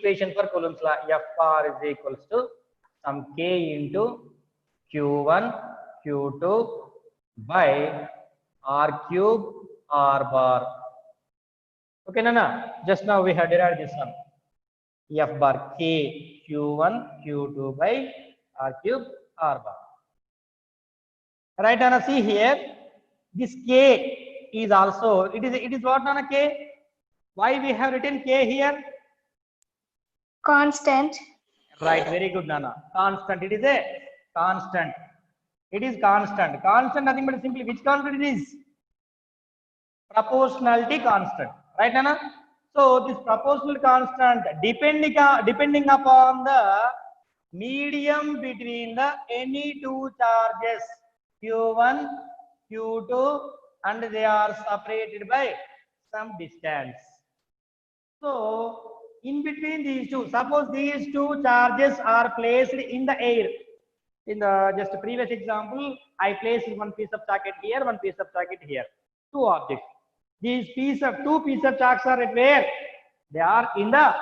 equation for Coulomb's law. F bar is equals to some k into q1 q2 by r cube r bar. Okay, Nana. Just now we have derived this one. F bar k q1 q2 by r cube r bar. Right, Nana. See here, this k is also it is what, Nana? K. Why we have written k here? Constant. Right, very good, Nana. Constant. It is a constant. It is constant. Constant, nothing but simply which constant it is? Proportionality constant. Right, Nana? So this proportional constant depending upon the medium between the any two charges q1, q2, and they are separated by some distance. So in between these two, suppose these two charges are placed in the air. In the just previous example, I placed one piece of socket here, one piece of socket here. Two objects. These two pieces of chalks are at where? They are in the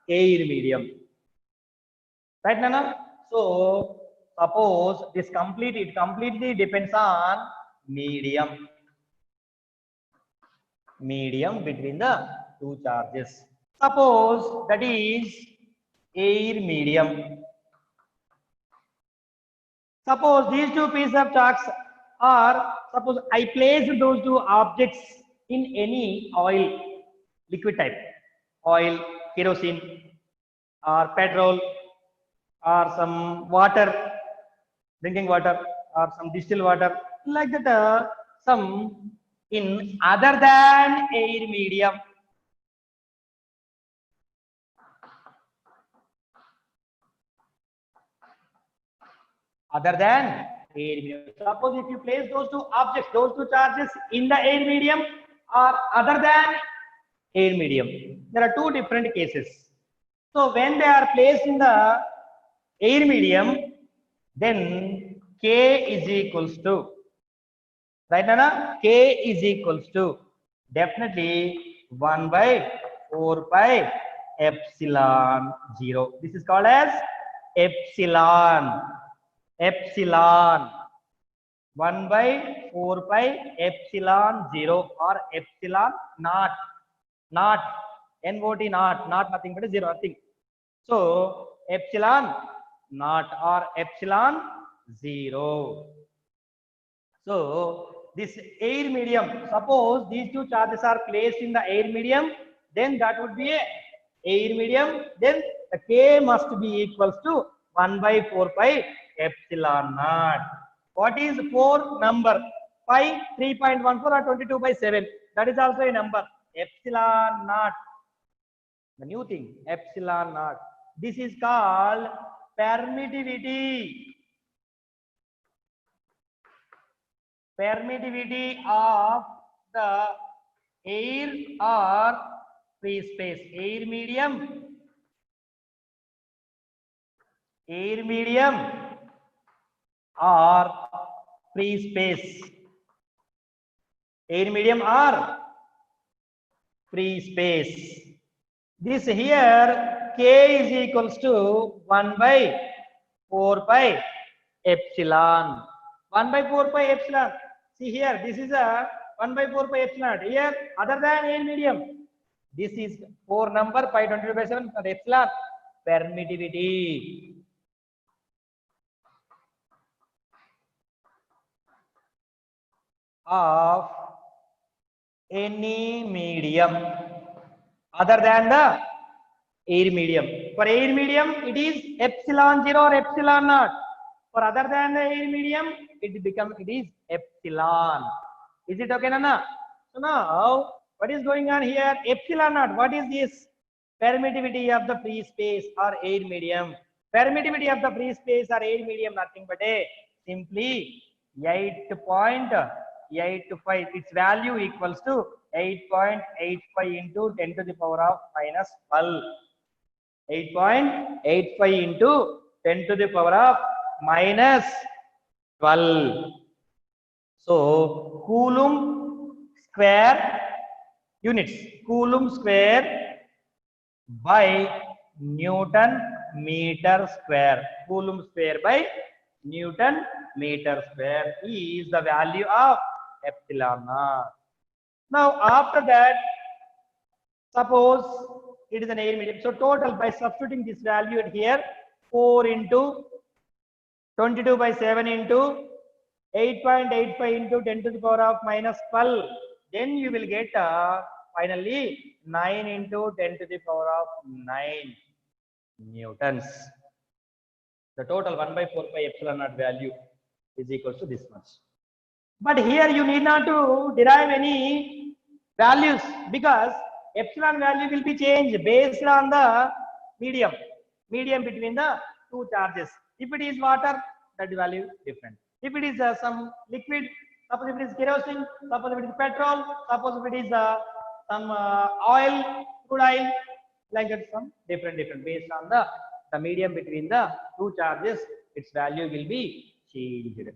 air medium. Right, Nana? So suppose this completely depends on medium. Medium between the two charges. Suppose that is air medium. Suppose these two pieces of chalks are, suppose I place those two objects in any oil, liquid type, oil, kerosene, or petrol, or some water, drinking water, or some distilled water, like that, some in other than air medium. Other than air medium. Suppose if you place those two objects, those two charges in the air medium or other than air medium, there are two different cases. So when they are placed in the air medium, then k is equals to, right, Nana? K is equals to definitely 1 by 4 pi epsilon 0. This is called as epsilon. Epsilon 1 by 4 pi epsilon 0 or epsilon naught. Not not not nothing but 0, nothing. So epsilon naught or epsilon 0. So this air medium, suppose these two charges are placed in the air medium, then that would be a air medium, then the k must be equals to 1 by 4 pi epsilon naught. What is 4 number? Pi 3.14 or 22 by 7. That is also a number. Epsilon naught. The new thing, epsilon naught. This is called permittivity. Permittivity of the air or free space. Air medium or free space. Air medium or free space. This here k is equals to 1 by 4 pi epsilon. 1 by 4 pi epsilon. See here, this is a 1 by 4 pi epsilon. Here, other than air medium, this is 4 number pi 22 by 7 for epsilon. Permittivity. Of any medium other than the air medium. For air medium, it is epsilon 0 or epsilon naught. For other than the air medium, it is epsilon. Is it okay, Nana? So now, what is going on here? Epsilon naught. What is this? Permittivity of the free space or air medium. Permittivity of the free space or air medium, nothing but a simply 8.85. Its value equals to 8.85 into 10 to the power of minus 12. 8.85 into 10 to the power of minus 12. So Coulomb square units. Coulomb square by Newton meter square. Coulomb square by Newton meter square is the value of epsilon naught. Now after that, suppose it is an air medium. So total by substituting this value at here, 4 into 22 by 7 into 8.85 into 10 to the power of minus 12. Then you will get finally 9 into 10 to the power of 9 newtons. The total 1 by 4 pi epsilon naught value is equal to this much. But here you need not to derive any values because epsilon value will be changed based on the medium between the two charges. If it is water, that value different. If it is some liquid, suppose if it is kerosene, suppose if it is petrol, suppose if it is some oil, crude oil, like that, some different based on the medium between the two charges, its value will be changed.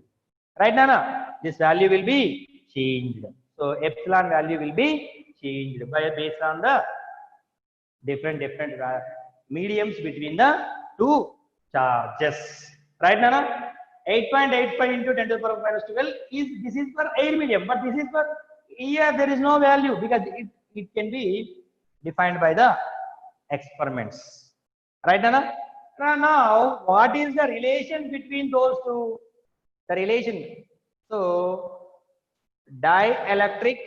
Right, Nana? This value will be changed. So epsilon value will be changed by based on the different mediums between the two charges. Right, Nana? 8.85 into 10 to the power of minus 12 is this is for air medium, but this is for here there is no value because it can be defined by the experiments. Right, Nana? Now, what is the relation between those two? The relation. So, dielectric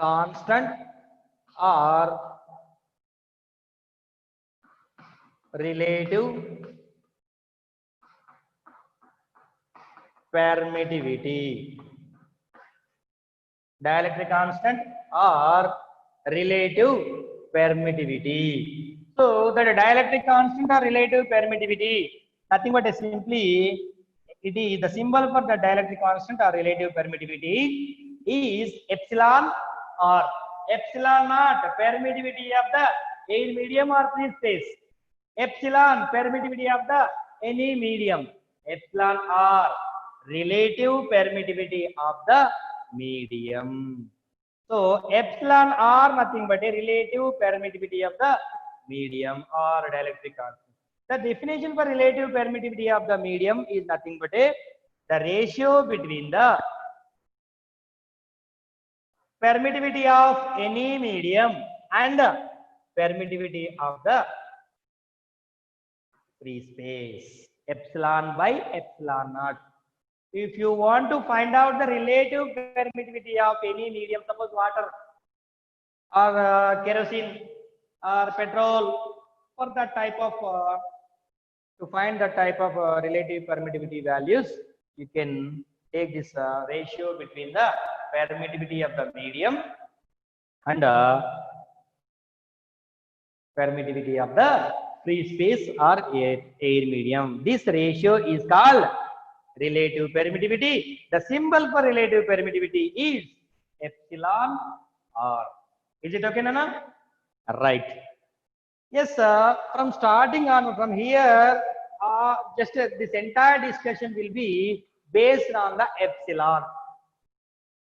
constant or relative permittivity. Dielectric constant or relative permittivity. So that dielectric constant or relative permittivity, nothing but simply it is the symbol for the dielectric constant or relative permittivity is epsilon or epsilon naught permittivity of the air medium or free space. Epsilon permittivity of the any medium. Epsilon r relative permittivity of the medium. So epsilon r nothing but a relative permittivity of the medium or dielectric constant. The definition for relative permittivity of the medium is nothing but the ratio between the permittivity of any medium and the permittivity of the free space. Epsilon by epsilon naught. If you want to find out the relative permittivity of any medium, suppose water or kerosene or petrol, for that type of to find the type of relative permittivity values, you can take this ratio between the permittivity of the medium and permittivity of the free space or air medium. This ratio is called relative permittivity. The symbol for relative permittivity is epsilon r. Is it okay, Nana? Right. Yes, from starting on from here, just this entire discussion will be based on the epsilon.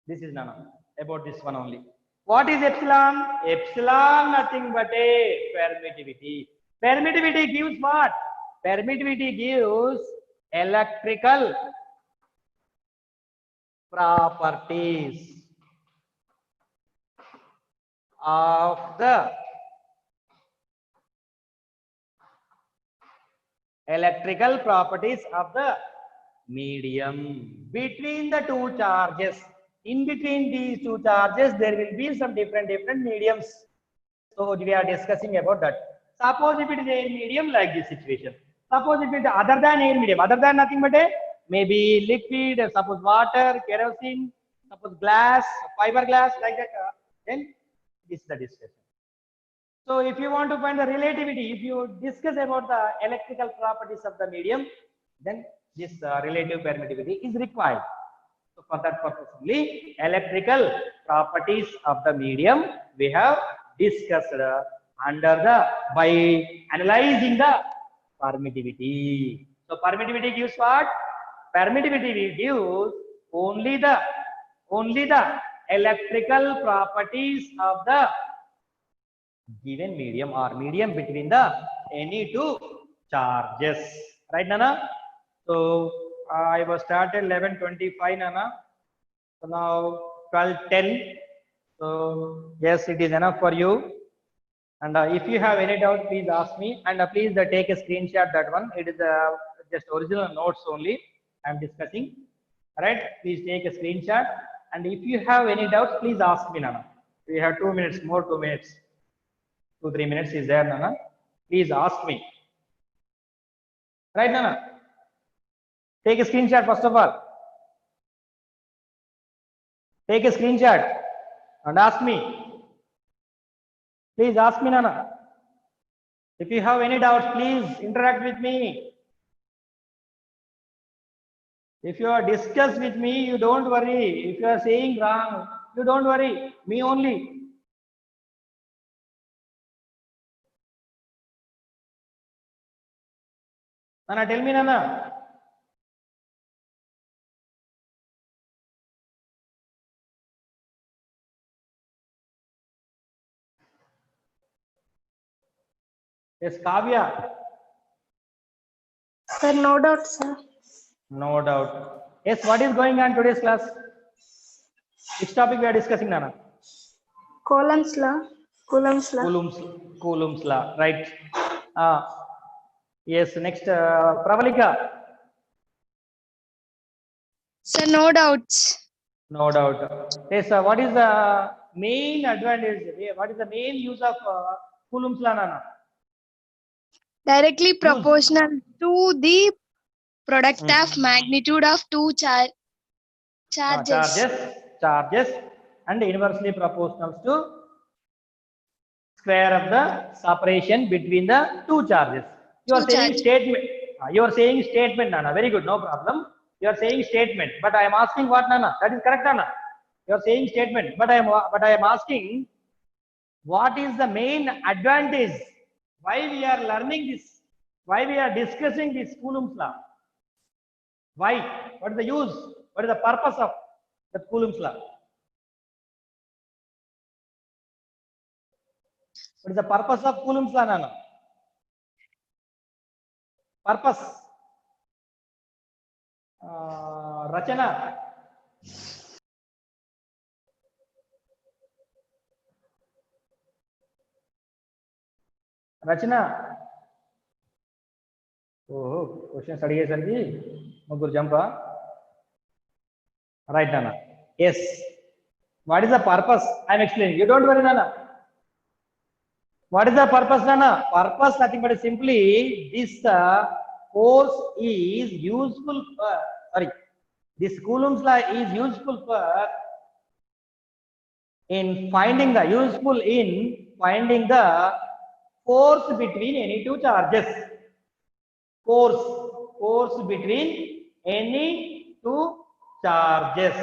This is Nana about this one only. What is epsilon? Epsilon nothing but a permittivity. Permittivity gives what? Permittivity gives electrical properties of the medium between the two charges. In between these two charges, there will be some different mediums. So we are discussing about that. Suppose if it is air medium, like this situation. Suppose if it is other than air medium, other than nothing but a maybe liquid, suppose water, kerosene, suppose glass, fiberglass, like that. Then this is the discussion. So if you want to find the relativity, if you discuss about the electrical properties of the medium, then this relative permittivity is required. So for that purpose only, electrical properties of the medium we have discussed under the by analyzing the permittivity. So permittivity gives what? Permittivity gives only the electrical properties of the given medium or medium between the any two charges. Right, Nana? So I was started 11:25, Nana. So now 12:10. So yes, it is enough for you. And if you have any doubt, please ask me. And please take a screenshot that one. It is just original notes only I am discussing. Right? Please take a screenshot. And if you have any doubts, please ask me, Nana. We have 2 minutes more, 2 minutes. 2-3 minutes is there, Nana. Please ask me. Right, Nana? Take a screenshot first of all. Take a screenshot and ask me. Please ask me, Nana. If you have any doubts, please interact with me. If you are discussed with me, you don't worry. If you are saying wrong, you don't worry. Me only. Nana, tell me, Nana. Yes, Kavya. Sir, no doubt, sir. No doubt. Yes, what is going on today's class? Which topic we are discussing, Nana? Coulomb's law. Coulomb's law. Coulomb's law, right? Yes, next, Pravalika. Sir, no doubts. No doubt. Yes, what is the main advantage? What is the main use of Coulomb's law, Nana? Directly proportional to the product of magnitude of two charges. Charges, and inversely proportional to square of the separation between the two charges. You are saying statement. You are saying statement, Nana. Very good, no problem. You are saying statement, but I am asking what, Nana? That is correct, Nana. You are saying statement, but I am asking what is the main advantage? Why we are learning this? Why we are discussing this Coulomb's law? Why? What is the use? What is the purpose of the Coulomb's law? What is the purpose of Coulomb's law, Nana? Purpose. Rachana. Rachana. Oh, question study sir ji. Mugur jumpa. Right, Nana. Yes. What is the purpose? I am explaining. You don't worry, Nana. What is the purpose, Nana? Purpose nothing but simply this course is useful for, this Coulomb's law is useful for in finding the force between any two charges. Force between any two charges.